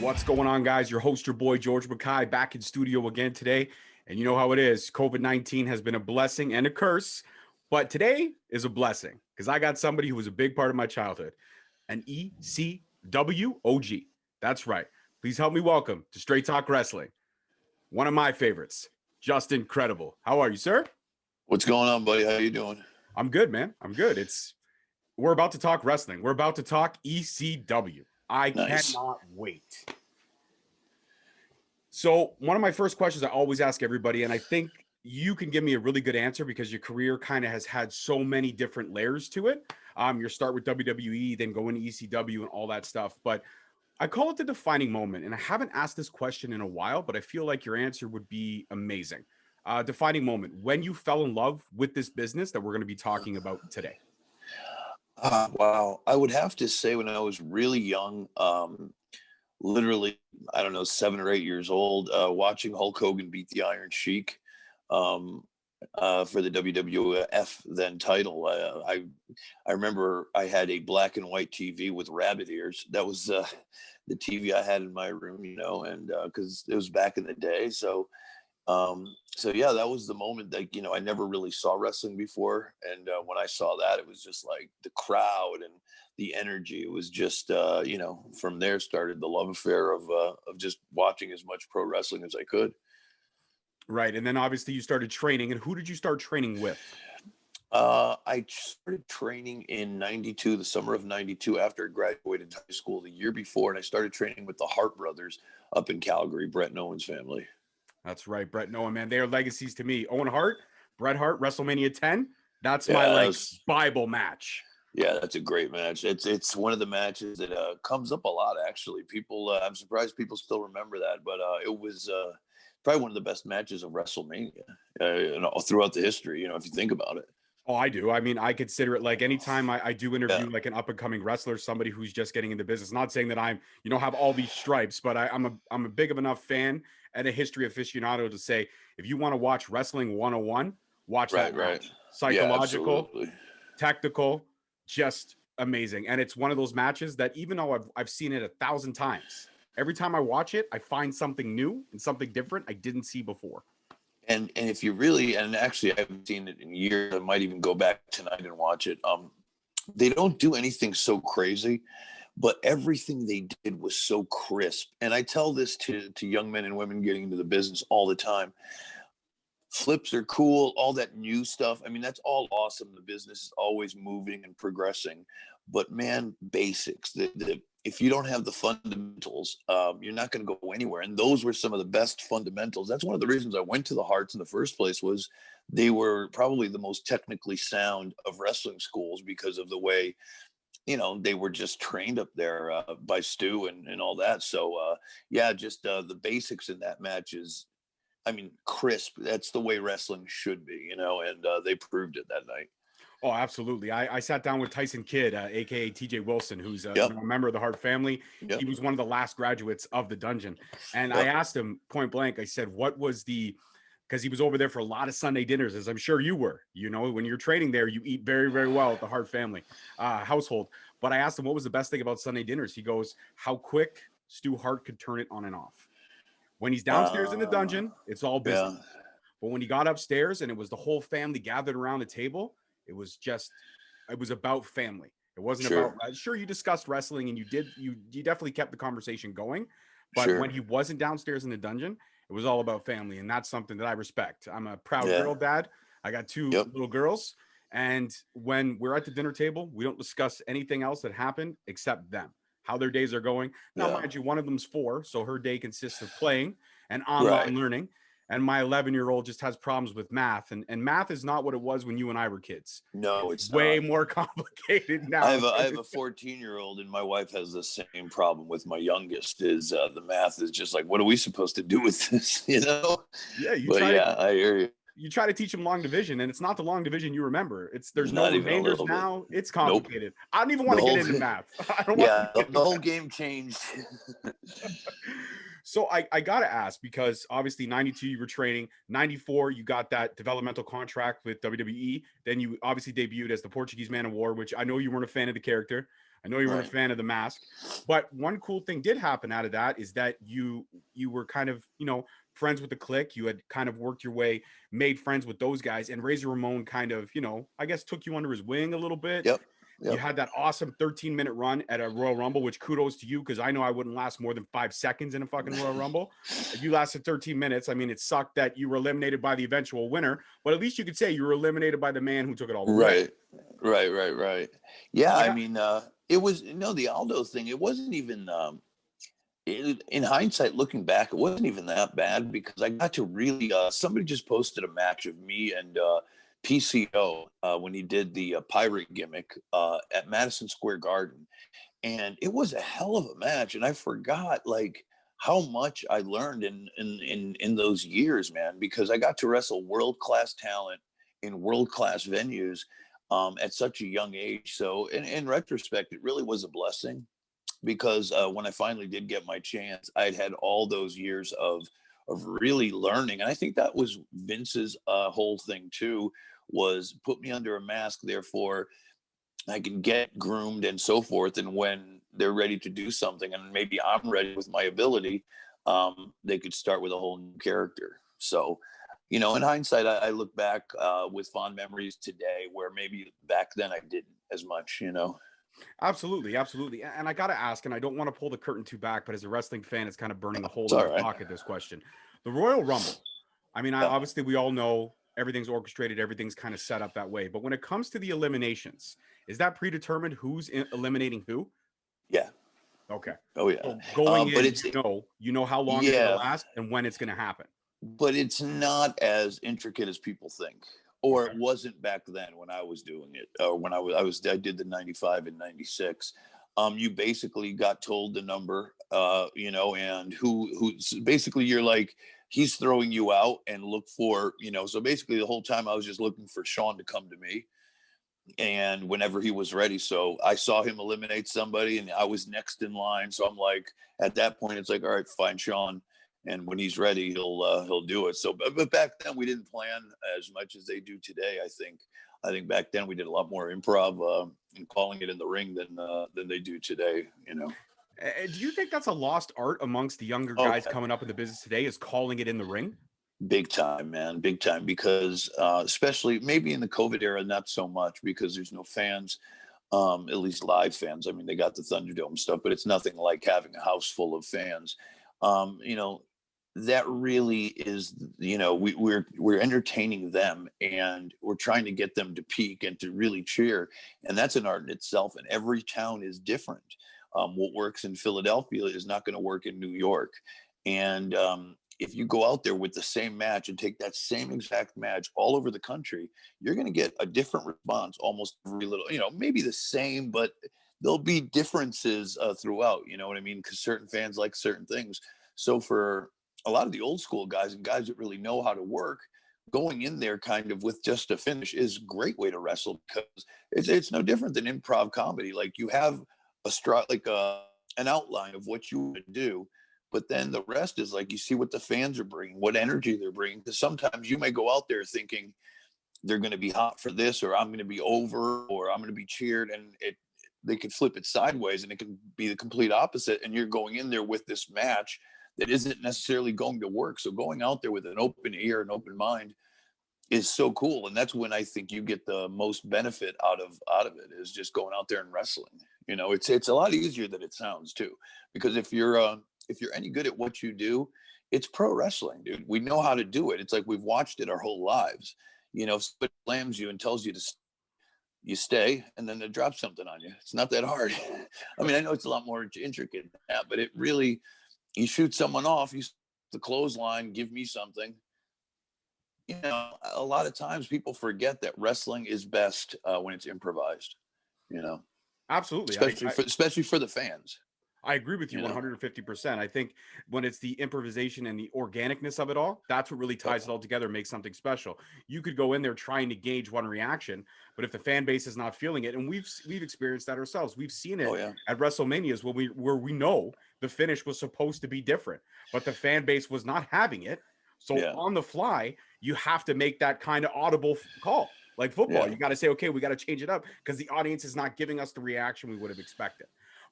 What's going on, guys? Your host, your boy, George Mackay, back in studio again today. And you know how it is. COVID-19 has been a blessing and a curse, but today is a blessing because I got somebody who was a big part of my childhood, an ECW OG. That's right. Please help me welcome to Straight Talk Wrestling, one of my favorites, Justin Credible. How are you, sir? What's going on, buddy? How you doing? I'm good, man. I'm good. We're about to talk wrestling. We're about to talk ECW. I cannot wait. So one of my first questions I always ask everybody, and I think you can give me a really good answer because your career kind of has had so many different layers to it. Your start with WWE, then going to ECW and all that stuff. But I call it the defining moment. And I haven't asked this question in a while, but I feel like your answer would be amazing. Defining moment, when you fell in love with this business that we're going to be talking about today. Wow. I would have to say when I was really young, literally, I don't know, 7 or 8 years old, watching Hulk Hogan beat the Iron Sheik for the WWF then title. I remember I had a black and white TV with rabbit ears. That was the TV I had in my room, you know, and because it was back in the day. So yeah, that was the moment that, you know, I never really saw wrestling before. And when I saw that, it was just like the crowd and the energy. It was just, you know, from there started the love affair of just watching as much pro wrestling as I could. Right. And then obviously you started training. And who did you start training with? I started training in 92, the summer of 92, after I graduated high school the year before. And I started training with the Hart brothers up in Calgary, Brett and Owen's family. That's right, Brett and Owen, man. They are legacies to me. Owen Hart, Bret Hart, WrestleMania 10. That's my Bible match. Yeah, that's a great match. It's one of the matches that comes up a lot, actually. People, I'm surprised people still remember that, but it was probably one of the best matches of WrestleMania throughout the history, you know, if you think about it. Oh, I do. I mean, I consider it like anytime I do interview like an up and coming wrestler, somebody who's just getting into business, not saying that I'm, you know, have all these stripes, but I'm a big of enough fan and a history aficionado to say, if you want to watch Wrestling 101, watch that match. Psychological, technical, just amazing. And it's one of those matches that even though I've seen it 1,000 times, every time I watch it, I find something new and something different I didn't see before. And if you really, and actually I haven't seen it in years, I might even go back tonight and watch it. They don't do anything so crazy, but everything they did was so crisp. And I tell this to young men and women getting into the business all the time. Flips are cool, all that new stuff. I mean, that's all awesome. The business is always moving and progressing. But man, basics, if you don't have the fundamentals, you're not going to go anywhere. And those were some of the best fundamentals. That's one of the reasons I went to the Hearts in the first place, was they were probably the most technically sound of wrestling schools because of the way, you know, they were just trained up there by Stu and all that. So yeah, just the basics in that match is, I mean, crisp. That's the way wrestling should be, you know, and they proved it that night. Oh, absolutely. I sat down with Tyson Kidd, a.k.a. TJ Wilson, who's a member of the Hart family. Yep. He was one of the last graduates of the dungeon. And I asked him point blank, I said, what was because he was over there for a lot of Sunday dinners, as I'm sure you were. You know, when you're training there, you eat very, very well at the Hart family household. But I asked him, what was the best thing about Sunday dinners? He goes, how quick Stu Hart could turn it on and off. When he's downstairs in the dungeon, it's all business. Yeah. But when he got upstairs and it was the whole family gathered around the table, it was about family. It wasn't about, sure, you discussed wrestling and you definitely kept the conversation going. But when he wasn't downstairs in the dungeon, it was all about family. And that's something that I respect. I'm a proud girl dad. I got 2 little girls. And when we're at the dinner table, we don't discuss anything else that happened except them, how their days are going. Now, mind you, one of them's 4. So her day consists of playing and online learning. And my 11-year-old just has problems with math. And math is not what it was when you and I were kids. No, it's way more complicated now. I have a 14-year-old, and my wife has the same problem with my youngest. Is the math is just like, what are we supposed to do with this? You know? Yeah, I hear you. You try to teach them long division, and it's not the long division you remember. There's no remainders now. It's complicated. Nope. I don't even want to get into math. The whole game changed. So I got to ask, because obviously 92, you were training. 94, you got that developmental contract with WWE. Then you obviously debuted as the Portuguese Man of War, which I know you weren't a fan of the character. I know you weren't a fan of the mask, but one cool thing did happen out of that is that you were kind of, you know, friends with the Clique. You had kind of worked your way, made friends with those guys, and Razor Ramon kind of, you know, I guess took you under his wing a little bit. Yep. You had that awesome 13-minute run at a Royal Rumble, which kudos to you, because I know I wouldn't last more than 5 seconds in a fucking Royal Rumble. You lasted 13 minutes. I mean, it sucked that you were eliminated by the eventual winner, but at least you could say you were eliminated by the man who took it all away. Right. Yeah, I mean, it was, the Aldo thing, it wasn't even, in hindsight, looking back, it wasn't even that bad because I got to really, somebody just posted a match of me and PCO when he did the pirate gimmick at Madison Square Garden. And it was a hell of a match. And I forgot like how much I learned in those years, man, because I got to wrestle world-class talent in world-class venues at such a young age. So in retrospect, it really was a blessing because when I finally did get my chance, I'd had all those years of really learning. And I think that was Vince's whole thing too, was put me under a mask. Therefore, I can get groomed and so forth. And when they're ready to do something and maybe I'm ready with my ability, they could start with a whole new character. So, in hindsight, I look back with fond memories today where maybe back then I didn't as much, Absolutely. And I got to ask, and I don't want to pull the curtain too back, but as a wrestling fan, it's kind of burning a hole in my pocket, this question. The Royal Rumble. I mean, obviously we all know everything's orchestrated, everything's kind of set up that way. But when it comes to the eliminations, is that predetermined who's eliminating who? Yeah. Okay. Oh yeah. So going in, you know how long it's gonna last and when it's gonna happen. But it's not as intricate as people think, or it wasn't back then when I was doing it, or when I did the 95 and 96. You basically got told the number, and who basically you're like, he's throwing you out and look for, so basically the whole time I was just looking for Sean to come to me. And whenever he was ready, so I saw him eliminate somebody and I was next in line. So I'm like, at that point, it's like, all right, find Sean. And when he's ready, he'll do it. So, but back then we didn't plan as much as they do today. I think back then we did a lot more improv and calling it in the ring than they do today. Do you think that's a lost art amongst the younger guys coming up in the business today? Is calling it in the ring? Big time, man, big time. Because especially maybe in the COVID era, not so much because there's no fans, at least live fans. I mean, they got the Thunderdome stuff, but it's nothing like having a house full of fans. That really is, we're entertaining them and we're trying to get them to peak and to really cheer. And that's an art in itself. And every town is different. What works in Philadelphia is not going to work in New York. And if you go out there with the same match and take that same exact match all over the country, you're going to get a different response almost every little, maybe the same, but there'll be differences throughout, you know what I mean? Because certain fans like certain things. So for a lot of the old school guys and guys that really know how to work, going in there kind of with just a finish is a great way to wrestle because it's no different than improv comedy. Like you have an outline of what you want to do, but then the rest is like you see what the fans are bringing, what energy they're bringing. Because sometimes you may go out there thinking they're going to be hot for this, or I'm going to be over, or I'm going to be cheered, and they could flip it sideways, and it can be the complete opposite. And you're going in there with this match that isn't necessarily going to work. So going out there with an open ear and open mind is so cool. And that's when I think you get the most benefit out of it, is just going out there and wrestling. It's a lot easier than it sounds too, because if you're any good at what you do, it's pro wrestling, dude. We know how to do it. It's like we've watched it our whole lives. If somebody slams you and tells you to you stay, and then they drop something on you. It's not that hard. I mean, I know it's a lot more intricate than that, but it really, you shoot someone off, the clothesline, give me something. A lot of times people forget that wrestling is best when it's improvised. Absolutely, especially for the fans. I agree with you 150%. I think when it's the improvisation and the organicness of it all, that's what really ties it all together, makes something special. You could go in there trying to gauge one reaction, but if the fan base is not feeling it, and we've experienced that ourselves, we've seen it at WrestleManias where we know the finish was supposed to be different, but the fan base was not having it. So on the fly, you have to make that kind of audible call. Like football, Yeah. you got to say, okay, we got to change it up because the audience is not giving us the reaction we would have expected.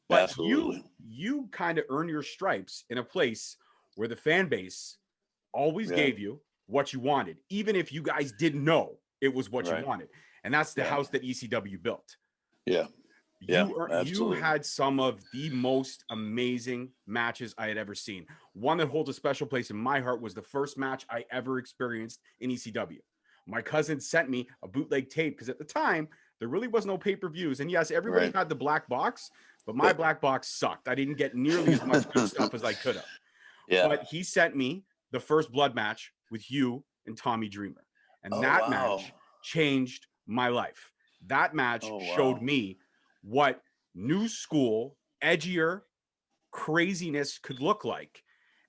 But Absolutely. you kind of earn your stripes in a place where the fan base always Yeah. gave you what you wanted, even if you guys didn't know it was what you Right. wanted. And that's the Yeah. house that ECW built. Yeah. Yeah, You absolutely. had some of the most amazing matches I had ever seen. One that holds a special place in my heart was the first match I ever experienced in ECW. My cousin sent me a bootleg tape because at the time there really was no pay-per-views. And yes, everybody Right. had the black box, but my black box sucked. I didn't get nearly as much good stuff as I could have. Yeah. But he sent me the first blood match with you and Tommy Dreamer. And that match changed my life. That match showed me what new school, edgier craziness could look like.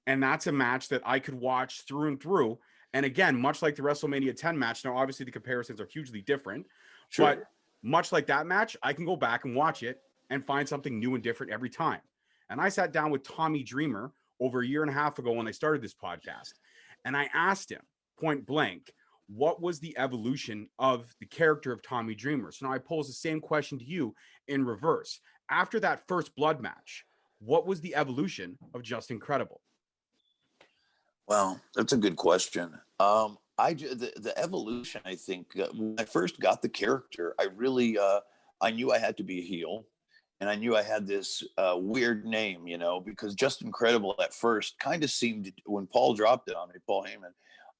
And that's a match that I could watch through and through. And again, much like the WrestleMania 10 match, now obviously the comparisons are hugely different, but much like that match, I can go back and watch it and find something new and different every time. And I sat down with Tommy Dreamer over a year and a half ago when I started this podcast, and I asked him point blank, what was the evolution of the character of Tommy Dreamer? So now I pose the same question to you in reverse. After that first blood match, what was the evolution of Just Incredible? Well, that's a good question. The evolution, I think, when I first got the character, I really I knew I had to be a heel, and I knew I had this weird name, you know, because Just Incredible at first kind of seemed, when Paul dropped it on me, Paul Heyman,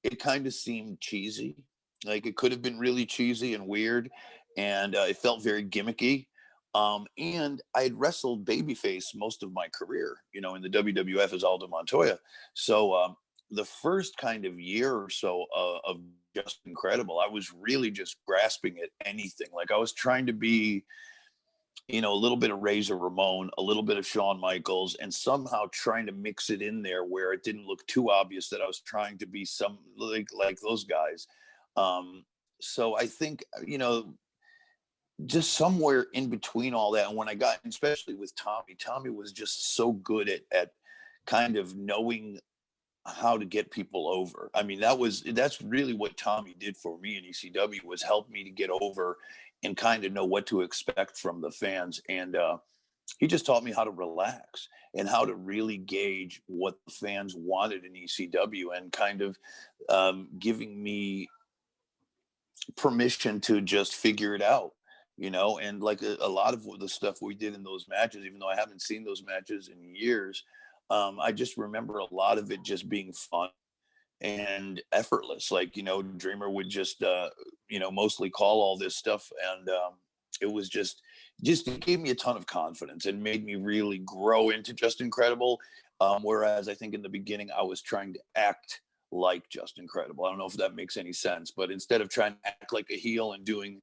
it kind of seemed cheesy. Like it could have been really cheesy and weird, and it felt very gimmicky. And I had wrestled babyface most of my career, you know, in the WWF as Aldo Montoya. So the first kind of year or so of Just Incredible, I was really just grasping at anything. Like I was trying to be, you know, a little bit of Razor Ramon, a little bit of Shawn Michaels, and somehow trying to mix it in there where it didn't look too obvious that I was trying to be some like those guys. So I think, you know, just somewhere in between all that. And when I got, especially with Tommy was just so good at kind of knowing how to get people over. I mean, that's really what Tommy did for me in ECW, was help me to get over and kind of know what to expect from the fans. And he just taught me how to relax and how to really gauge what the fans wanted in ECW, and kind of giving me permission to just figure it out, you know. And like a lot of the stuff we did in those matches, even though I haven't seen those matches in years, I just remember a lot of it just being fun and effortless. Like, you know, Dreamer would just, you know, mostly call all this stuff. And it was just it gave me a ton of confidence and made me really grow into Just Incredible. Whereas I think in the beginning, I was trying to act like Just Incredible. I don't know if that makes any sense, but instead of trying to act like a heel and doing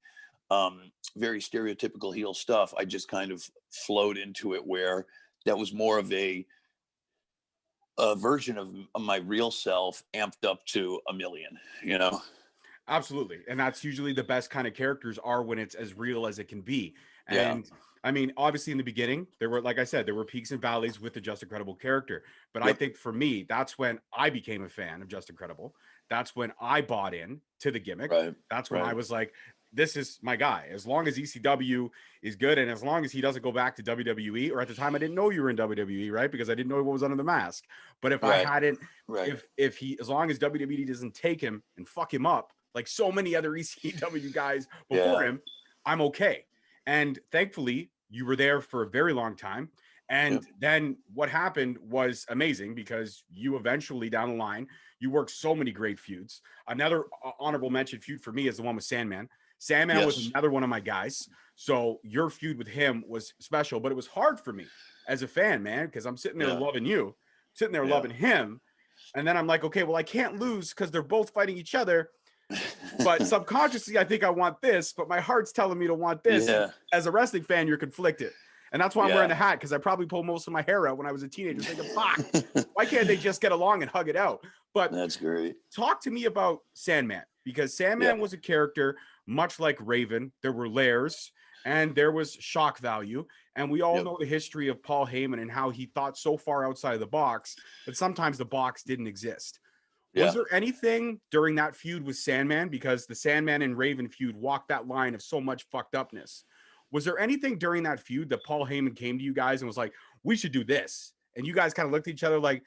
very stereotypical heel stuff, I just kind of flowed into it, where that was more of a version of my real self amped up to a million, you know? Absolutely. And that's usually the best kind of characters are when it's as real as it can be. And I mean, obviously in the beginning, there were, like I said, there were peaks and valleys with the Just Incredible character. But I think for me, that's when I became a fan of Just Incredible. That's when I bought in to the gimmick. That's when I was like, this is my guy. As long as ECW is good, and as long as he doesn't go back to WWE, or at the time I didn't know you were in WWE, right? Because I didn't know what was under the mask. But if I hadn't, if he, as long as WWE doesn't take him and fuck him up like so many other ECW guys before him, I'm okay. And thankfully, you were there for a very long time. And then what happened was amazing, because you eventually down the line, you worked so many great feuds. Another honorable mention feud for me is the one with Sandman. Sandman was another one of my guys. So your feud with him was special, but it was hard for me as a fan, man, because I'm sitting there loving you, sitting there loving him. And then I'm like, okay, well, I can't lose because they're both fighting each other. But subconsciously, I think I want this, but my heart's telling me to want this. As a wrestling fan, you're conflicted. And that's why I'm wearing the hat, because I probably pulled most of my hair out when I was a teenager. Thinking, fuck, why can't they just get along and hug it out? But that's great. Talk to me about Sandman, because Sandman was a character much like Raven. There were layers and there was shock value. And we all know the history of Paul Heyman and how he thought so far outside of the box that sometimes the box didn't exist. Was there anything during that feud with Sandman, because the Sandman and Raven feud walked that line of so much fucked upness? Was there anything during that feud that Paul Heyman came to you guys and was like, we should do this? And you guys kind of looked at each other like,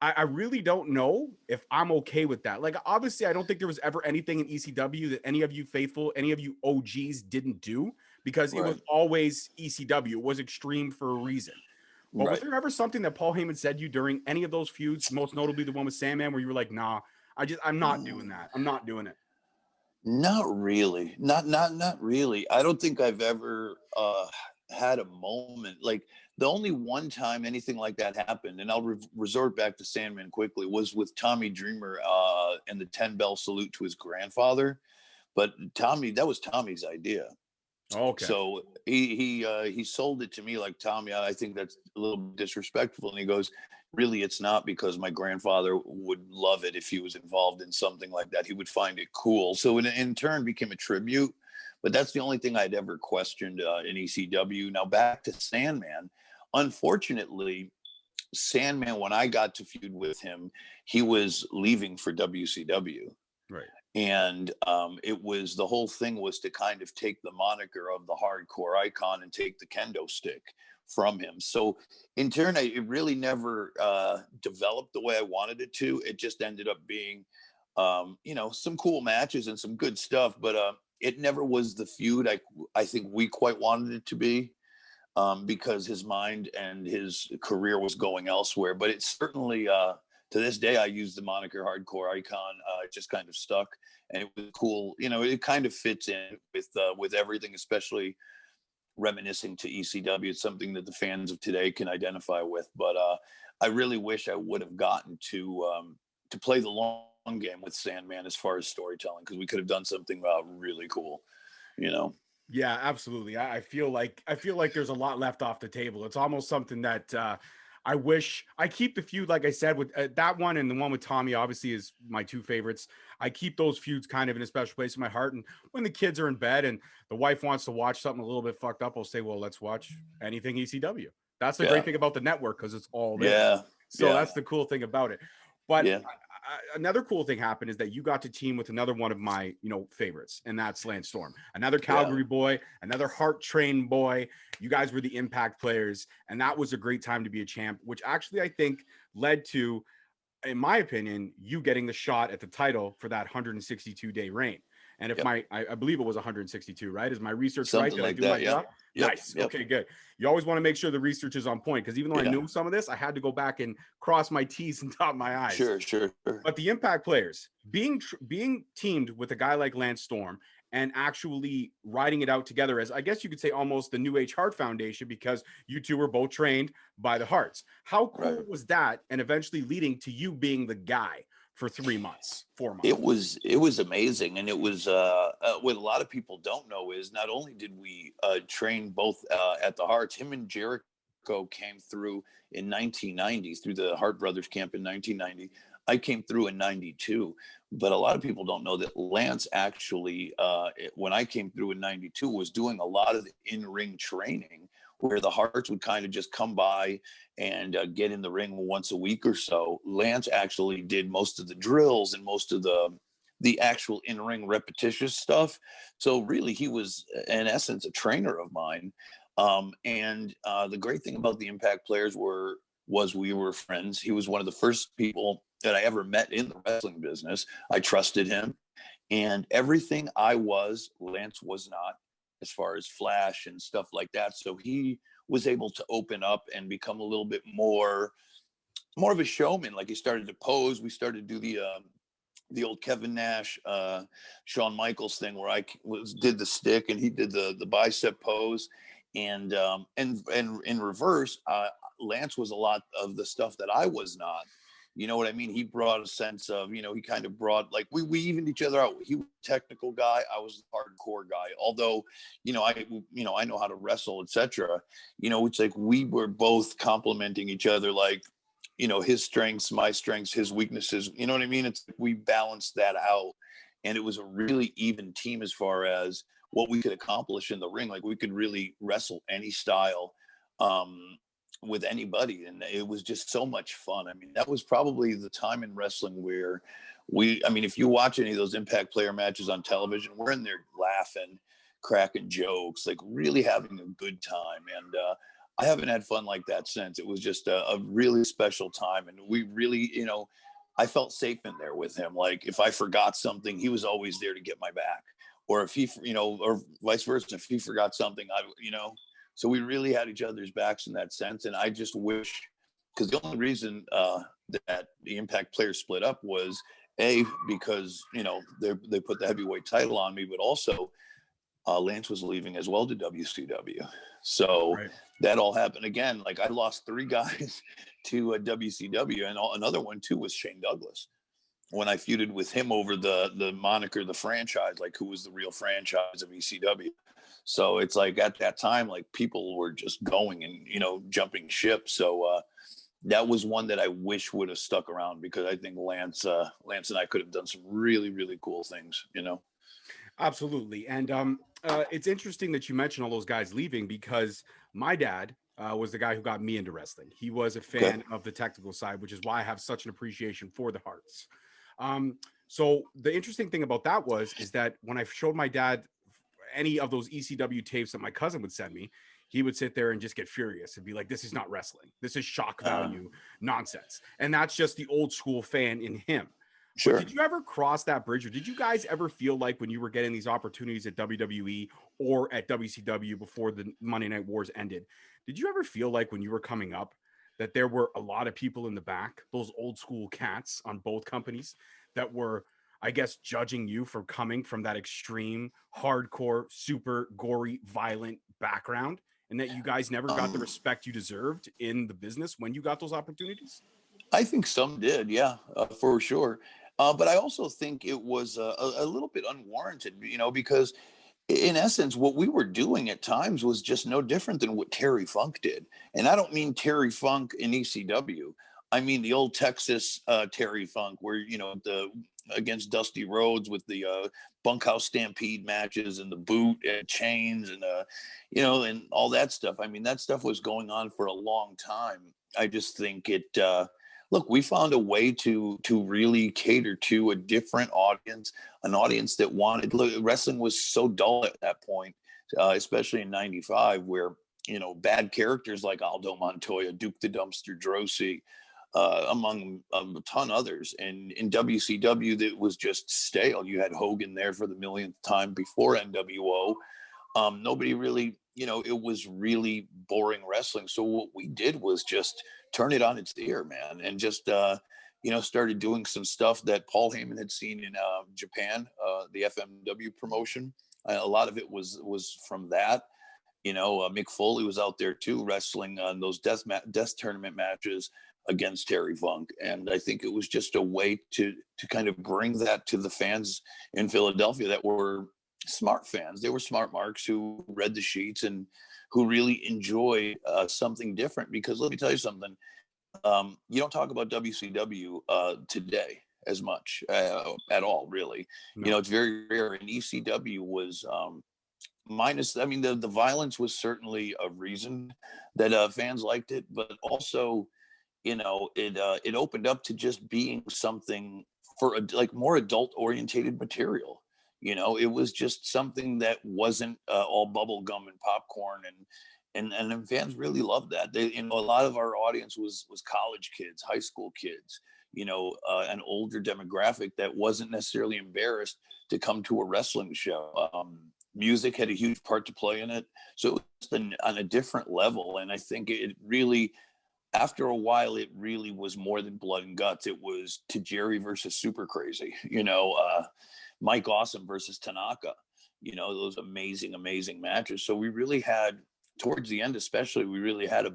I really don't know if I'm okay with that. Like, obviously, I don't think there was ever anything in ECW that any of you faithful, any of you OGs didn't do, because it was always ECW. It was extreme for a reason. But was there ever something that Paul Heyman said to you during any of those feuds, most notably the one with Sandman, where you were like, nah, I'm not doing that. I'm not doing it. Not really. Not really. I don't think I've ever had a moment like the only one time anything like that happened, and I'll resort back to Sandman quickly, was with Tommy Dreamer and the 10 bell salute to his grandfather. But that was Tommy's idea. Okay. So he sold it to me like, Tommy, I think that's a little disrespectful. And he goes, really, it's not, because my grandfather would love it if he was involved in something like that. He would find it cool. So it in turn became a tribute. But that's the only thing I'd ever questioned in ECW. Now back to Sandman. Unfortunately, Sandman, when I got to feud with him, he was leaving for WCW. Right. And it was, the whole thing was to kind of take the moniker of the hardcore icon and take the kendo stick from him. So in turn, it really never developed the way I wanted it to. It just ended up being, some cool matches and some good stuff, but it never was the feud I think we quite wanted it to be, because his mind and his career was going elsewhere. But it's certainly, to this day, I use the moniker hardcore icon. It just kind of stuck, and it was cool. It kind of fits in with everything, especially reminiscing to ECW. It's something that the fans of today can identify with. But I really wish I would have gotten to play the long game with Sandman as far as storytelling, because we could have done something really cool. Yeah, absolutely. I feel like there's a lot left off the table. It's almost something that I wish I keep the feud, like I said, with that one, and the one with Tommy obviously is my two favorites. I keep those feuds kind of in a special place in my heart. And when the kids are in bed and the wife wants to watch something a little bit fucked up, I'll say, well, let's watch anything ECW. That's the great thing about the network, because it's all there. Yeah. So that's the cool thing about it. But another cool thing happened is that you got to team with another one of my, favorites, and that's Lance Storm, another Calgary boy, another Heart Train boy. You guys were the Impact players, and that was a great time to be a champ, which actually I think led to, in my opinion, you getting the shot at the title for that 162-day reign. And if I believe it was 162, right? Is my research something right? Did I do my job? Nice. Okay, good. You always want to make sure the research is on point, because even though I knew some of this, I had to go back and cross my T's and dot my I's. Sure. But the Impact players, being teamed with a guy like Lance Storm and actually riding it out together as, I guess you could say, almost the New Age Heart Foundation, because you two were both trained by the Hearts. How cool was that? And eventually leading to you being the guy for 4 months. It was amazing. And it was what a lot of people don't know is not only did we train both at the Hearts, him and Jericho came through in 1990 through the Hart Brothers camp in 1990. I came through in 92, but a lot of people don't know that Lance actually, when I came through in 92, was doing a lot of the in-ring training, where the Hearts would kind of just come by and get in the ring once a week or so. Lance actually did most of the drills and most of the actual in-ring repetitious stuff. So really, he was, in essence, a trainer of mine. And the great thing about the Impact players was we were friends. He was one of the first people that I ever met in the wrestling business. I trusted him, and everything I was, Lance was not, as far as flash and stuff like that. So he was able to open up and become a little bit more of a showman. Like, he started to pose. We started to do the old Kevin Nash, Shawn Michaels thing, where I did the stick and he did the bicep pose. And in reverse, Lance was a lot of the stuff that I was not. You know what I mean? He brought a sense of, he kind of brought, like, we evened each other out. He was a technical guy. I was the hardcore guy. Although, I know how to wrestle, etc. It's like we were both complimenting each other, like, his strengths, my strengths, his weaknesses. You know what I mean? It's like we balanced that out. And it was a really even team as far as what we could accomplish in the ring. Like, we could really wrestle any style. with anybody, and it was just so much fun. I mean, that was probably the time in wrestling where I mean, if you watch any of those Impact player matches on television, we're in there laughing, cracking jokes, like really having a good time. And I haven't had fun like that since. It was just a really special time, and we really, you know, I felt safe in there with him. Like if I forgot something, he was always there to get my back, or if he, you know, or vice versa, if he forgot something, you know. So we really had each other's backs in that sense. And I just wish, because the only reason that the Impact players split up was because, you know, they put the heavyweight title on me, but also Lance was leaving as well to WCW. So that all happened again. Like I lost 3 guys to WCW, and another one too was Shane Douglas. When I feuded with him over the moniker, the franchise, like who was the real franchise of ECW. So it's like at that time, like people were just going and, you know, jumping ship. So that was one that I wish would have stuck around, because I think Lance and I could have done some really, really cool things, you know? Absolutely. And it's interesting that you mentioned all those guys leaving, because my dad was the guy who got me into wrestling. He was a fan of the technical side, which is why I have such an appreciation for the Hearts. So the interesting thing about that is that when I showed my dad any of those ECW tapes that my cousin would send me, he would sit there and just get furious and be like, this is not wrestling. This is shock value nonsense. And that's just the old school fan in him. Sure. But did you ever cross that bridge, or did you guys ever feel like when you were getting these opportunities at WWE or at WCW before the Monday Night Wars ended, did you ever feel like when you were coming up that there were a lot of people in the back, those old school cats on both companies, that were, I guess, judging you for coming from that extreme, hardcore, super gory, violent background, and that you guys never got the respect you deserved in the business when you got those opportunities? I think some did, yeah, for sure. But I also think it was a little bit unwarranted, you know, because in essence, what we were doing at times was just no different than what Terry Funk did. And I don't mean Terry Funk in ECW. I mean the old Texas Terry Funk, where, you know, against Dusty Rhodes with the bunkhouse stampede matches and the boot and chains and you know, and all that stuff. I mean, that stuff was going on for a long time. I just think look, we found a way to really cater to a different audience, an audience that wrestling was so dull at that point, especially in '95, where, you know, bad characters like Aldo Montoya, Duke the Dumpster Droese, among a ton others. And in WCW, that was just stale. You had Hogan there for the millionth time before NWO. Nobody really, you know, it was really boring wrestling. So what we did was just turn it on its ear, man, and just, you know, started doing some stuff that Paul Heyman had seen in Japan, the FMW promotion. A lot of it was from that. You know, Mick Foley was out there too, wrestling on those death tournament matches against Terry Funk. And I think it was just a way to kind of bring that to the fans in Philadelphia that were smart fans. They were smart marks who read the sheets and who really enjoy something different. Because let me tell you something, you don't talk about WCW today as much at all, really. No. You know, it's very rare. And ECW was minus, I mean, the violence was certainly a reason that fans liked it, but also, you know, it opened up to just being something for like more adult orientated material. You know, it was just something that wasn't all bubble gum and popcorn, and fans really loved that. They, you know, a lot of our audience was college kids, high school kids, you know, an older demographic that wasn't necessarily embarrassed to come to a wrestling show. Music had a huge part to play in it, so it was on a different level. And I think it really, after a while, it really was more than blood and guts. It was Tajiri versus Super Crazy, you know, Mike Awesome versus Tanaka, you know, those amazing, amazing matches. So we really had, towards the end especially, we really had a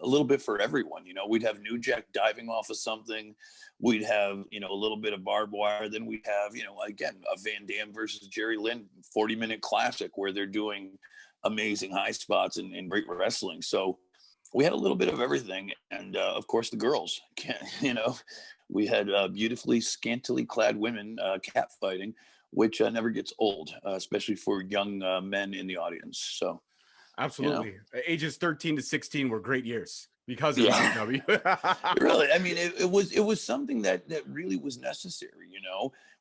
little bit for everyone. You know, we'd have New Jack diving off of something. We'd have, you know, a little bit of barbed wire. Then we'd have, you know, again, a Van Dam versus Jerry Lynn 40-minute classic where they're doing amazing high spots and great wrestling. So we had a little bit of everything. And of course, the girls, you know, we had beautifully scantily clad women cat fighting, which never gets old, especially for young men in the audience. So Absolutely. Ages 13 to 16 were great years because of Yeah. ECW. Really, I mean, it was something that really was necessary.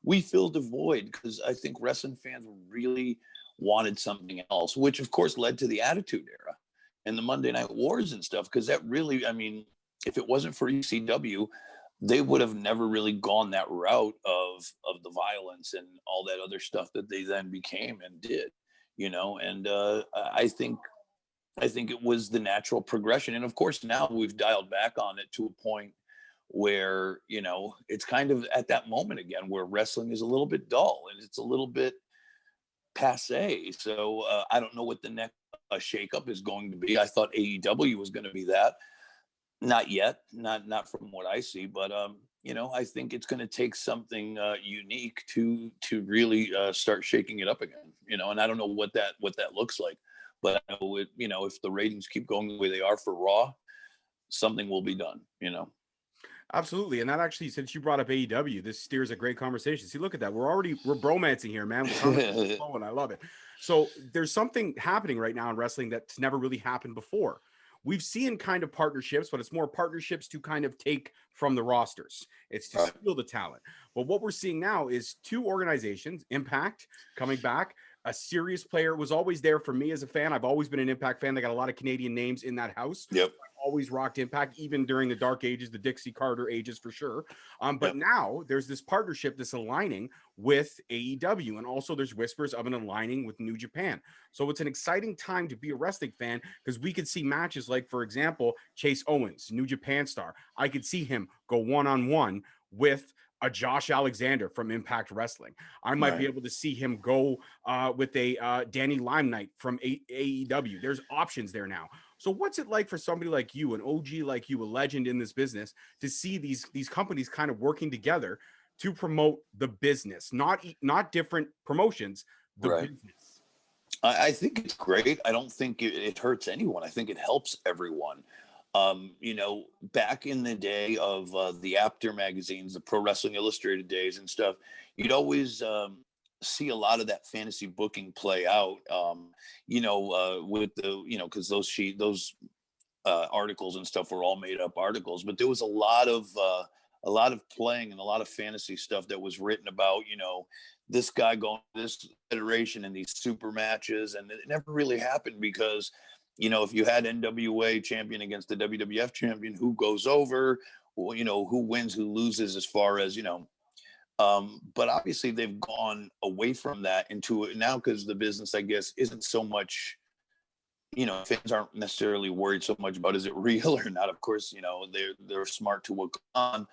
We filled a void because I think wrestling fans really wanted something else, which of course led to the Attitude Era and the Monday Night Wars and stuff. Because that really, I mean, if it wasn't for ECW, they would have never really gone that route of the violence and all that other stuff that they then became and did. And I think it was the natural progression. And of course, now we've dialed back on it to a point where, it's kind of at that moment again where wrestling is a little bit dull and it's a little bit passe. So I don't know what the next shakeup is going to be. I thought AEW was going to be that. Not yet, not from what I see, but I think it's going to take something unique to really start shaking it up again. And I don't know what that looks like. But I know if the ratings keep going the way they are for Raw, something will be done, Absolutely. And that actually, since you brought up AEW, this steers a great conversation. See, look at that. We're bromancing here, man. And I love it. So there's something happening right now in wrestling that's never really happened before. We've seen kind of partnerships, but it's more partnerships to kind of take from the rosters. It's to steal the talent. But what we're seeing now is two organizations, Impact coming back. A serious player was always there for me as a fan. I've always been an Impact fan. They got a lot of Canadian names in that house. Yep. I've always rocked Impact, even during the dark ages, the Dixie Carter ages for sure. But now there's this partnership, this aligning with AEW. And also there's whispers of an aligning with New Japan. So it's an exciting time to be a wrestling fan because we could see matches like, for example, Chase Owens, New Japan star. I could see him go one-on-one with a Josh Alexander from Impact Wrestling. I might be able to see him go with a Danny Limelight from AEW. There's options there now. So what's it like for somebody like you, an OG like you, a legend in this business, to see these companies kind of working together to promote the business, not different promotions, the business? I think it's great. I don't think it hurts anyone. I think it helps everyone. Back in the day of the Apter magazines, the Pro Wrestling Illustrated days and stuff, you'd always see a lot of that fantasy booking play out, with the, because those articles and stuff were all made up articles, but there was a lot of playing and a lot of fantasy stuff that was written about, this guy going to this federation and these super matches. And it never really happened because if you had NWA champion against the WWF champion, who goes over, who wins, who loses, as far as, but obviously they've gone away from that into it now because the business, I guess, isn't so much, fans aren't necessarily worried so much about is it real or not. Of course, they're smart to work on,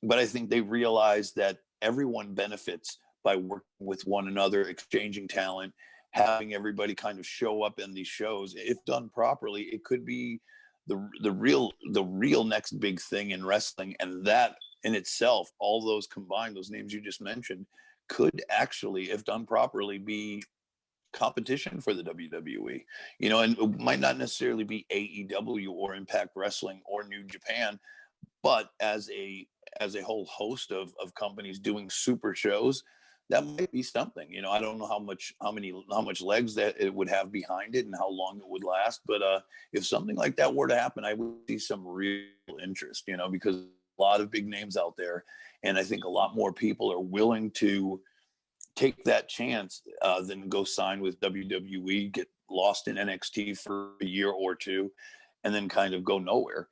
but I think they realize that everyone benefits by working with one another, exchanging talent, having everybody kind of show up in these shows. If done properly, it could be the real next big thing in wrestling. And that in itself, all those combined, those names you just mentioned, could actually, if done properly, be competition for the WWE. And it might not necessarily be AEW or Impact Wrestling or New Japan, but as a whole host of companies doing super shows, that might be something. I don't know how much legs that it would have behind it and how long it would last. But if something like that were to happen, I would see some real interest, because a lot of big names out there. And I think a lot more people are willing to take that chance than go sign with WWE, get lost in NXT for a year or two, and then kind of go nowhere,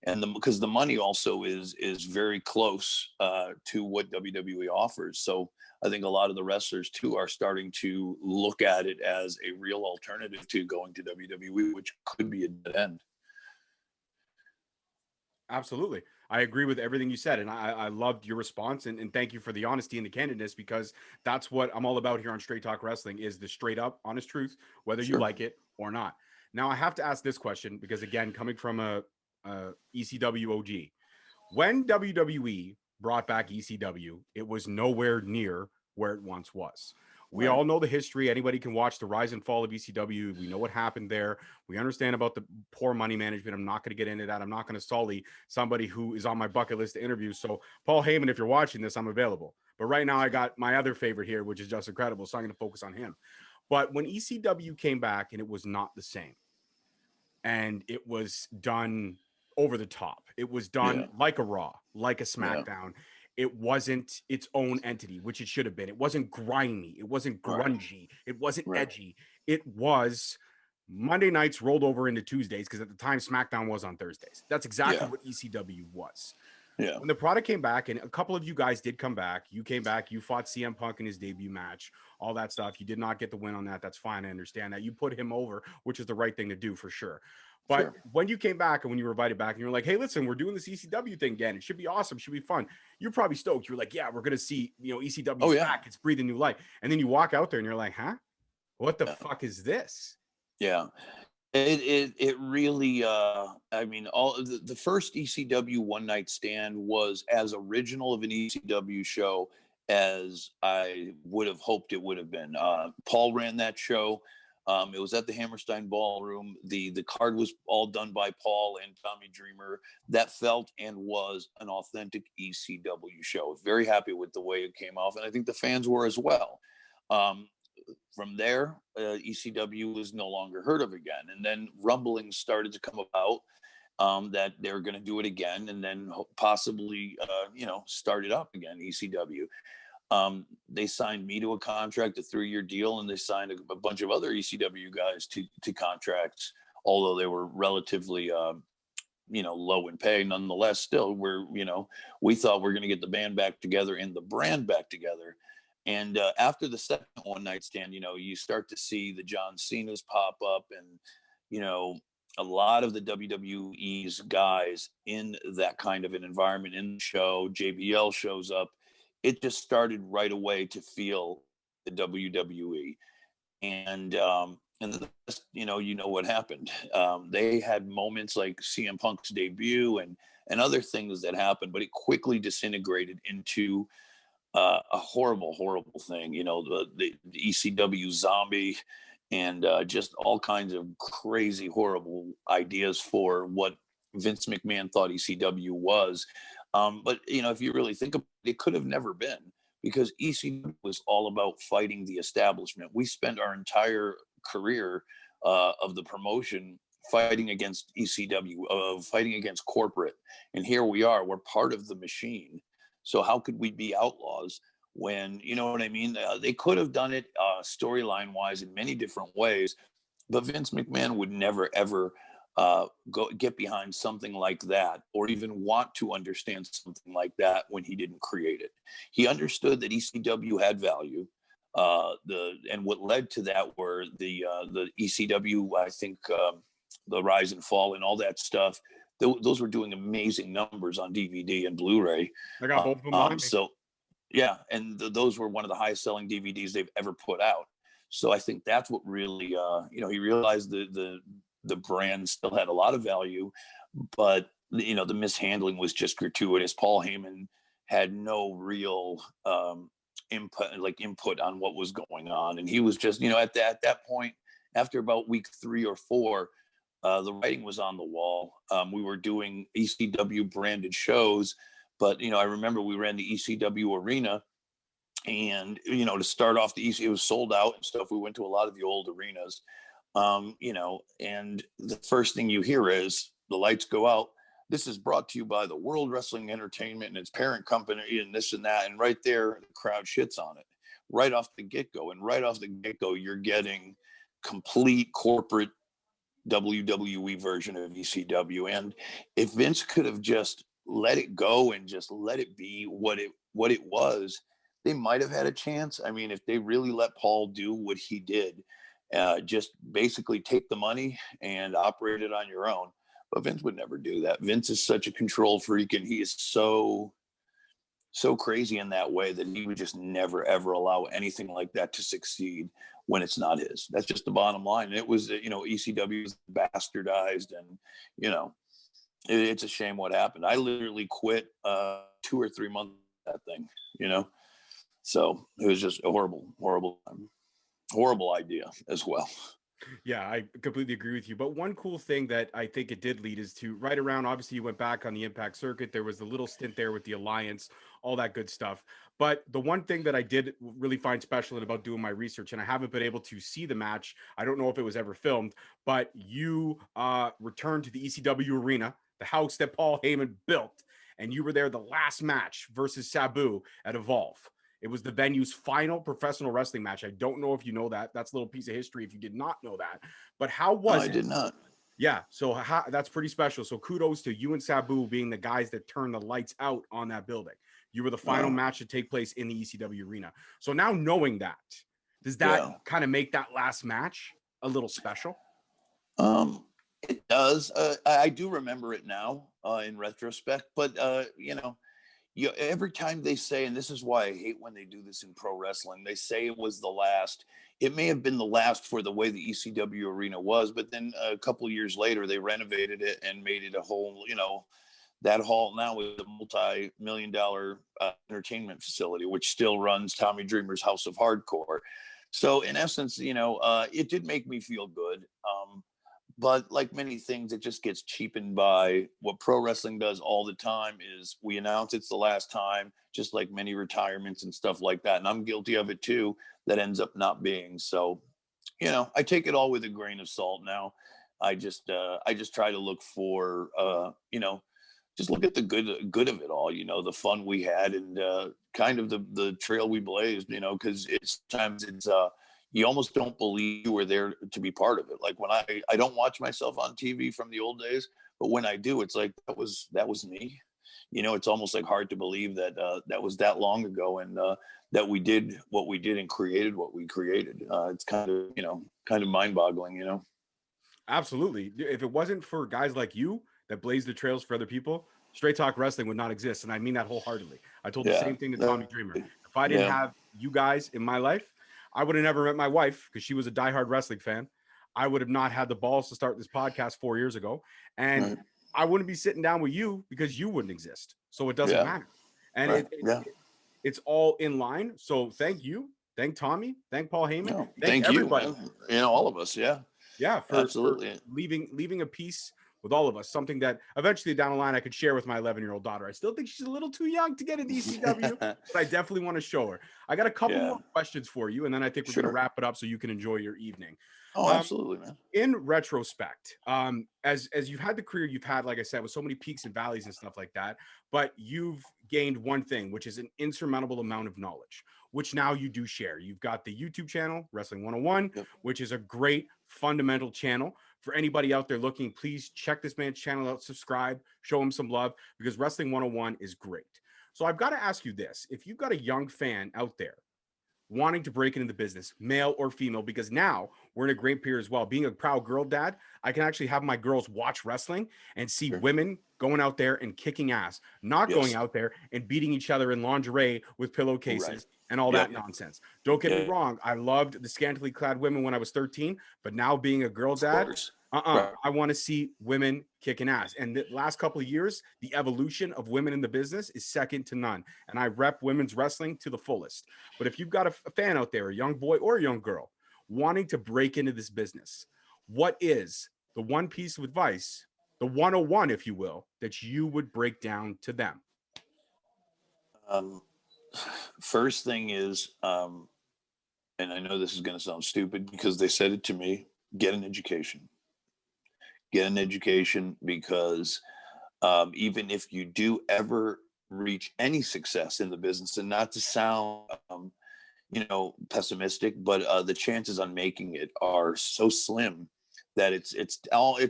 And because the money also is very close to what WWE offers. So I think a lot of the wrestlers too are starting to look at it as a real alternative to going to WWE, which could be a dead end. Absolutely. I agree with everything you said. And I loved your response, and thank you for the honesty and the candidness, because that's what I'm all about here on Straight Talk Wrestling, is the straight up honest truth, whether you like it or not. Now I have to ask this question because, again, coming from a ECW OG, when WWE brought back ECW, it was nowhere near where it once was. We all know the history. Anybody can watch the rise and fall of ECW. We know what happened there. We understand about the poor money management. I'm not going to get into that. I'm not going to sully somebody who is on my bucket list to interview. So Paul Heyman, if you're watching this, I'm available. But right now I got my other favorite here, which is Just Incredible. So I'm going to focus on him. But when ECW came back, and it was not the same, and it was done over the top. It was done like a Raw, like a SmackDown. It wasn't its own entity, which it should have been. It wasn't grimy. It wasn't grungy. It wasn't edgy. It was Monday nights rolled over into Tuesdays, because at the time SmackDown was on Thursdays. That's exactly what ECW was. Yeah. When the product came back, and a couple of you guys did come back, you came back, you fought CM Punk in his debut match, all that stuff. You did not get the win on that. That's fine. I understand that. You put him over, which is the right thing to do for sure. But when you came back, and when you were invited back, and you were like, hey, listen, we're doing this ECW thing again. It should be awesome. It should be fun. You're probably stoked. You're like, yeah, we're going to see, ECW back. It's breathing new life. And then you walk out there and you're like, huh? What the fuck is this? Yeah. It really, I mean, all the first ECW One Night Stand was as original of an ECW show as I would have hoped it would have been. Paul ran that show. It was at the Hammerstein Ballroom. The card was all done by Paul and Tommy Dreamer. That felt and was an authentic ECW show. Very happy with the way it came off, and I think the fans were as well. From there, ECW was no longer heard of again, and then rumblings started to come about that they're going to do it again, and then possibly, start it up again. ECW. They signed me to a contract, a 3-year deal, and they signed a bunch of other ECW guys to contracts, although they were relatively, low in pay. Nonetheless, still, we thought we're going to get the band back together and the brand back together. And after the second One Night Stand, you start to see the John Cena's pop up, and, a lot of the WWE's guys in that kind of an environment in the show. JBL shows up. It just started right away to feel the WWE, and the best, what happened. They had moments like CM Punk's debut and other things that happened, but it quickly disintegrated into a horrible thing. The ECW zombie, and just all kinds of crazy, horrible ideas for what Vince McMahon thought ECW was. But if you really think about it, it could have never been, because ECW was all about fighting the establishment. We spent our entire career of the promotion fighting against ECW, fighting against corporate, and here we are. We're part of the machine. So how could we be outlaws when, you know what I mean? They could have done it storyline wise in many different ways, but Vince McMahon would never ever go get behind something like that, or even want to understand something like that when he didn't create it. He understood that ECW had value. And what led to that were the ECW, I think, the Rise and Fall and all that stuff. Those were doing amazing numbers on DVD and Blu-ray. I got both of them. So, yeah, and those were one of the highest selling DVDs they've ever put out. So I think that's what really, he realized the brand still had a lot of value, but the mishandling was just gratuitous. Paul Heyman had no real input on what was going on, and he was just, at that point, after about week 3 or 4. The writing was on the wall. We were doing ECW branded shows, but, I remember we ran the ECW Arena, and, to start off the it was sold out and stuff. We went to a lot of the old arenas, and the first thing you hear is the lights go out. This is brought to you by the World Wrestling Entertainment and its parent company and this and that. And right there, the crowd shits on it right off the get-go. And right off the get-go, you're getting complete corporate WWE version of ECW. And if Vince could have just let it go and just let it be what it was, they might have had a chance. I mean, if they really let Paul do what he did, just basically take the money and operate it on your own. But Vince would never do that. Vince is such a control freak, and he is so crazy in that way that he would just never, ever allow anything like that to succeed when it's not his. That's just the bottom line. And it was, ECW was bastardized, and, it's a shame what happened. I literally quit 2 or 3 months of that thing, So it was just a horrible idea as well. Yeah, I completely agree with you. But one cool thing that I think it did lead is to right around, obviously, you went back on the Impact circuit. There was the little stint there with the Alliance, all that good stuff. But the one thing that I did really find special about doing my research, and I haven't been able to see the match, I don't know if it was ever filmed, but you returned to the ECW Arena, the house that Paul Heyman built, and you were there the last match versus Sabu at Evolve. It was the venue's final professional wrestling match. I don't know if you know that. That's a little piece of history if you did not know that. But how No, was I it? did not. Yeah, so that's pretty special. So kudos to you and Sabu being the guys that turned the lights out on that building. You were the final match to take place in the ECW Arena. So now knowing that, does that kind of make that last match a little special? It does. I do remember it now in retrospect, but every time they say, and this is why I hate when they do this in pro wrestling, they say it was the last. It may have been the last for the way the ECW Arena was, but then a couple of years later, they renovated it and made it a whole, that hall now is a multi-million-dollar entertainment facility, which still runs Tommy Dreamer's House of Hardcore. So in essence, it did make me feel good. But like many things, it just gets cheapened by what pro wrestling does all the time is we announce it's the last time, just like many retirements and stuff like that. And I'm guilty of it too. That ends up not being. So, I take it all with a grain of salt now. I just try to look for, just look at the good of it all, the fun we had and kind of the trail we blazed, because sometimes it's, you almost don't believe you were there to be part of it. Like when I don't watch myself on TV from the old days, but when I do, it's like, that was me. It's almost like hard to believe that that was that long ago and that we did what we did and created what we created. It's kind of mind boggling, Absolutely. If it wasn't for guys like you that blaze the trails for other people, Straight Talk Wrestling would not exist. And I mean that wholeheartedly. I told the same thing to Tommy Dreamer. If I didn't have you guys in my life, I would have never met my wife because she was a diehard wrestling fan. I would have not had the balls to start this podcast 4 years ago. And I wouldn't be sitting down with you because you wouldn't exist. So it doesn't matter. And it's all in line. So thank you. Thank Tommy. Thank Paul Heyman. No, thank everybody. You, all of us. Yeah. Yeah. Absolutely. For leaving a piece with all of us, something that eventually down the line I could share with my 11-year-old daughter. I still think she's a little too young to get into ECW, but I definitely want to show her. I got a couple more questions for you, and then I think we're going to wrap it up so you can enjoy your evening. Oh, absolutely, man. In retrospect, as you've had the career you've had, like I said, with so many peaks and valleys and stuff like that, but you've gained one thing, which is an insurmountable amount of knowledge, which now you do share. You've got the YouTube channel, Wrestling 101, which is a great fundamental channel. For anybody out there looking, please check this man's channel out, subscribe, show him some love because Wrestling 101 is great. So I've got to ask you this. If you've got a young fan out there wanting to break into the business, male or female, because now we're in a great period as well. Being a proud girl dad, I can actually have my girls watch wrestling and see women going out there and kicking ass, not going out there and beating each other in lingerie with pillowcases and all that nonsense. Don't get me wrong. I loved the scantily clad women when I was 13, but now being a girl dad, I want to see women kicking ass. And the last couple of years, the evolution of women in the business is second to none. And I rep women's wrestling to the fullest. But if you've got a fan out there, a young boy or a young girl wanting to break into this business, what is the one piece of advice, the 101, if you will, that you would break down to them? First thing is, and I know this is going to sound stupid because they said it to me, get an education. Get an education because even if you do ever reach any success in the business, and not to sound, pessimistic, but the chances on making it are so slim that it's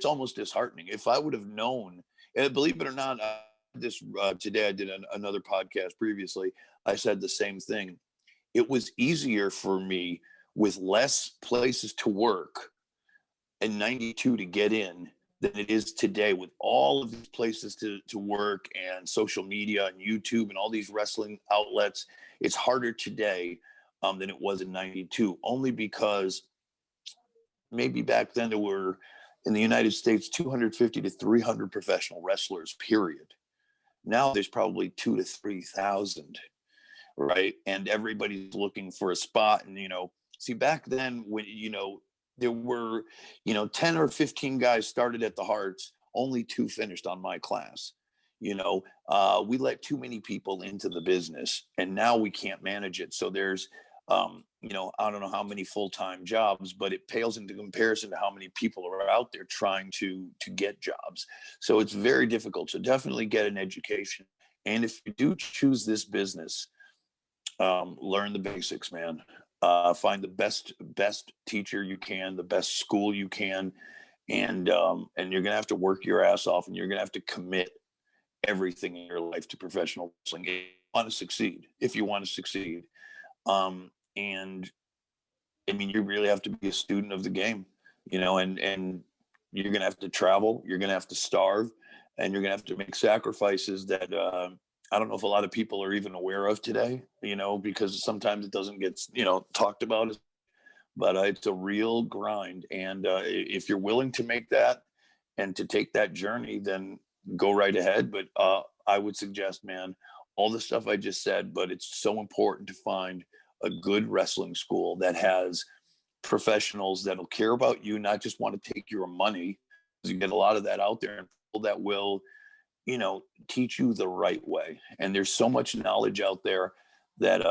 almost disheartening. If I would have known, and believe it or not, today I did another podcast previously. I said the same thing. It was easier for me with less places to work in 92 to get in than it is today with all of these places to work and social media and YouTube and all these wrestling outlets. It's harder today than it was in 92, only because maybe back then there were in the United States 250 to 300 professional wrestlers, period. Now there's probably 2,000 to 3,000, right? And everybody's looking for a spot. And, see, back then when, there were, 10 or 15 guys started at the Hearts, only 2 finished on my class. We let too many people into the business, and now we can't manage it. So there's, I don't know how many full-time jobs, but it pales into comparison to how many people are out there trying to get jobs. So it's very difficult. So definitely get an education. And if you do choose this business, learn the basics, man. Find the best teacher you can, the best school you can, and you're gonna have to work your ass off, and you're gonna have to commit everything in your life to professional wrestling if you want to succeed. And I mean, you really have to be a student of the game, and you're gonna have to travel, you're gonna have to starve, and you're gonna have to make sacrifices that I don't know if a lot of people are even aware of today, because sometimes it doesn't get, talked about. But it's a real grind. And if you're willing to make that and to take that journey, then go right ahead. But I would suggest, man, all the stuff I just said, but it's so important to find a good wrestling school that has professionals that'll care about you, not just want to take your money. Because you get a lot of that out there, and people that will, teach you the right way. And there's so much knowledge out there that,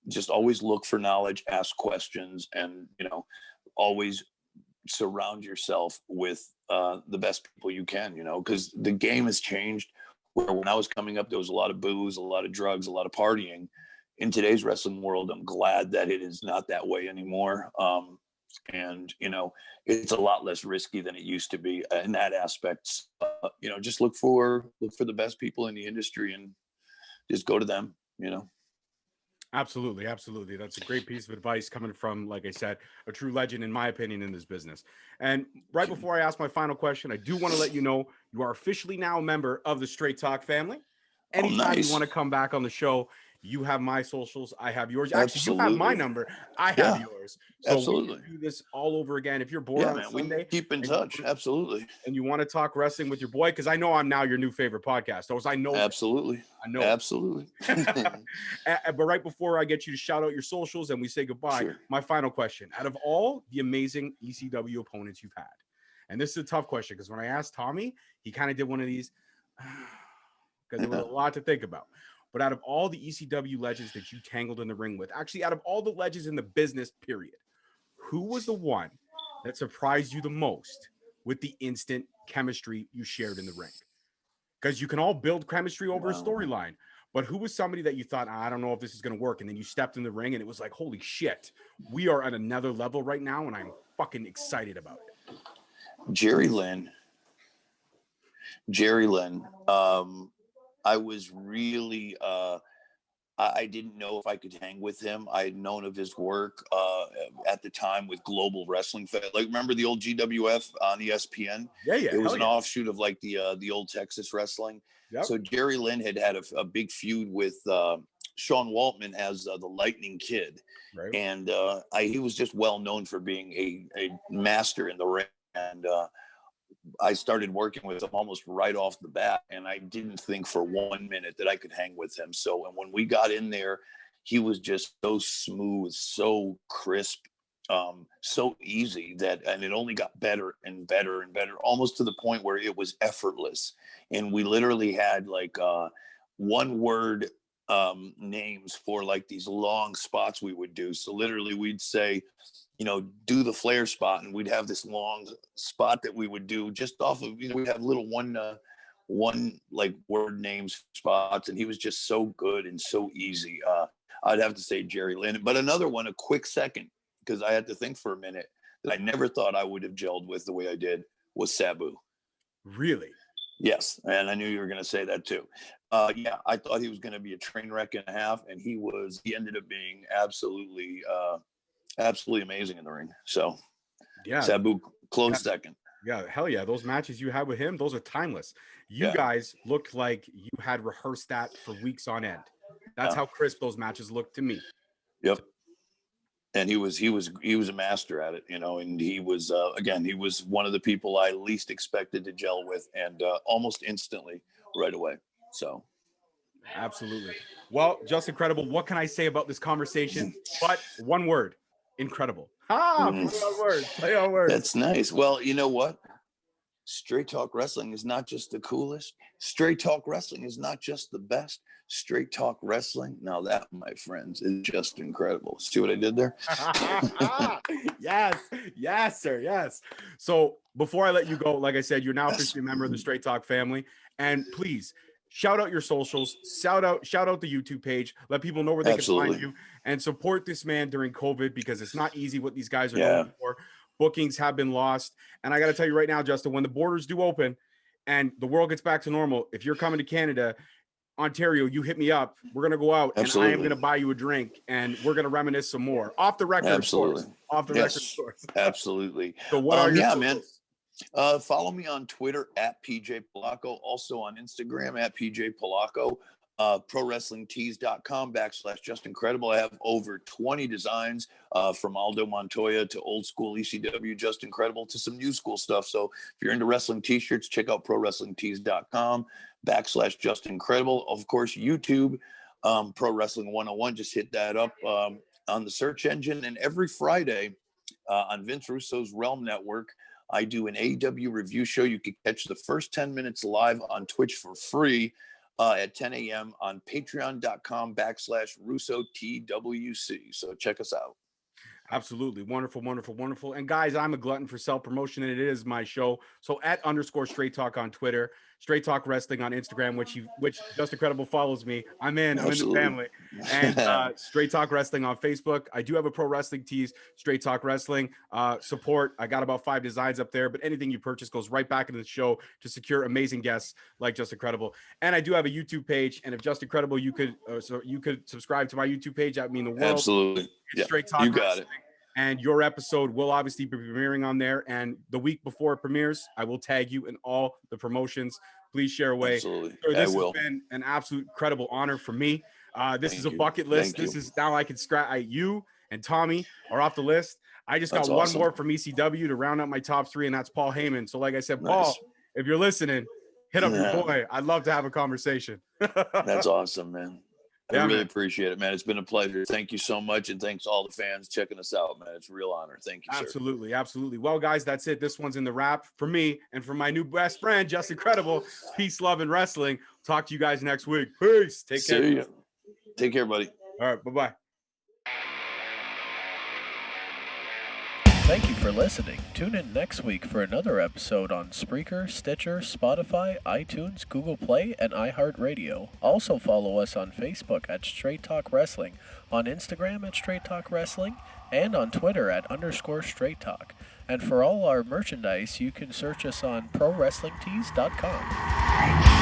just always look for knowledge, ask questions, and, always surround yourself with the best people you can, because the game has changed. Where when I was coming up, there was a lot of booze, a lot of drugs, a lot of partying. In today's wrestling world, I'm glad that it is not that way anymore. And it's a lot less risky than it used to be in that aspect. Just look for the best people in the industry and just go to them. Absolutely. That's a great piece of advice coming from, like I said, a true legend, in my opinion, in this business. And right before I ask my final question, I do want to let you know you are officially now a member of the Straight Talk family. Anytime you want to come back on the show, you have my socials, I have yours. Actually, you have my number, I have yours. So absolutely. we can do this all over again. If you're bored on Sunday, we keep in touch. Absolutely. And you want to talk wrestling with your boy, because I know I'm now your new favorite podcast. I know. Absolutely. I know. Absolutely. But right before I get you to shout out your socials and we say goodbye, sure, my final question: out of all the amazing ECW opponents you've had, and this is a tough question because when I asked Tommy, he kind of did one of these because there was a lot to think about. But out of all the ECW legends that you tangled in the ring with, actually, out of all the legends in the business, period, who was the one that surprised you the most with the instant chemistry you shared in the ring? Because you can all build chemistry over a storyline, but who was somebody that you thought, I don't know if this is going to work, and then you stepped in the ring and it was like, holy shit, we are at another level right now, and I'm fucking excited about it? Jerry Lynn. I was really I didn't know if I could hang with him. I had known of his work at the time with Global Wrestling Fed. Like, remember the old GWF on ESPN? Yeah. It was an offshoot of like the old Texas wrestling. Yep. So Jerry Lynn had a big feud with Sean Waltman as the Lightning Kid. Right. And he was just well known for being a master in the ring. And I started working with him almost right off the bat, and I didn't think for 1 minute that I could hang with him. So, and when we got in there, he was just so smooth, so crisp, so easy and it only got better and better and better, almost to the point where it was effortless. And we literally had like one word names for like these long spots we would do. So literally we'd say, do the flare spot, and we'd have this long spot that we would do just off of, we'd have little one like word names spots, and he was just so good and so easy. I'd have to say Jerry Lynn. But another one, a quick second, because I had to think for a minute, that I never thought I would have gelled with the way I did, was Sabu. Really? Yes, and I knew you were going to say that too. I thought he was going to be a train wreck and a half, and he ended up being absolutely amazing in the ring. So yeah, Sabu close second. Yeah, hell yeah. Those matches you had with him, those are timeless. You guys looked like you had rehearsed that for weeks on end. That's how crisp those matches looked to me. Yep. And he was a master at it, and he was he was one of the people I least expected to gel with, and almost instantly right away. So absolutely. Well, just incredible. What can I say about this conversation? But one word: incredible. Play on words. Play on words. That's nice. Well, you know what? Straight Talk Wrestling is not just the coolest. Straight Talk Wrestling is not just the best. Straight Talk Wrestling, now that, my friends, is just incredible. See what I did there? Yes, sir. Yes. So before I let you go, like I said, you're now officially a member of the Straight Talk family. And please shout out your socials, shout out the YouTube page, let people know where they can find you, and support this man during COVID, because it's not easy what these guys are going for. Bookings have been lost. And I got to tell you right now, Justin, when the borders do open and the world gets back to normal, if you're coming to Canada, Ontario, you hit me up. We're going to go out and I am going to buy you a drink and we're going to reminisce some more. Off the record, of course. Off the record, of course. Absolutely. So what are your man. Follow me on Twitter at PJ Polacco, also on Instagram at PJ Polacco. ProWrestlingTees.com/Just Incredible. I have over 20 designs from Aldo Montoya to old school ECW Just Incredible to some new school stuff. So if you're into wrestling t-shirts, check out ProWrestlingTees.com/Just Incredible. Of course, YouTube, Pro Wrestling 101. Just hit that up on the search engine. And every Friday on Vince Russo's Realm Network, I do an AEW review show. You can catch the first 10 minutes live on Twitch for free at 10 a.m. on patreon.com/RussoTWC. So check us out. Absolutely. Wonderful, wonderful, wonderful. And guys, I'm a glutton for self-promotion, and it is my show. So at _Straight Talk on Twitter, Straight Talk Wrestling on Instagram, which Just Incredible follows me. I'm in the family. And Straight Talk Wrestling on Facebook. I do have a Pro Wrestling Tees, Straight Talk Wrestling support. I got about 5 designs up there, but anything you purchase goes right back into the show to secure amazing guests like Just Incredible. And I do have a YouTube page. And if Just Incredible, you could subscribe to my YouTube page. That would mean the world. Absolutely. Straight Talk you got Wrestling. it. And your episode will obviously be premiering on there. And the week before it premieres, I will tag you in all the promotions. Please share away. Absolutely. So this has been an absolute incredible honor for me. This is a bucket list. This is now I can scratch. You and Tommy are off the list. I just got one more from ECW to round up my top 3, and that's Paul Heyman. So like I said, Paul, if you're listening, hit up your boy. I'd love to have a conversation. That's awesome, man. I really appreciate it, man. It's been a pleasure. Thank you so much. And thanks to all the fans checking us out, man. It's a real honor. Thank you, sir. Absolutely. Absolutely. Well, guys, that's it. This one's in the wrap for me and for my new best friend, Just Incredible. Peace, love, and wrestling. Talk to you guys next week. Peace. Take care. See you. Take care, buddy. All right. Bye-bye. Thank you for listening. Tune in next week for another episode on Spreaker, Stitcher, Spotify, iTunes, Google Play, and iHeartRadio. Also follow us on Facebook at Straight Talk Wrestling, on Instagram at Straight Talk Wrestling, and on Twitter at _Straight Talk. And for all our merchandise, you can search us on ProWrestlingTees.com.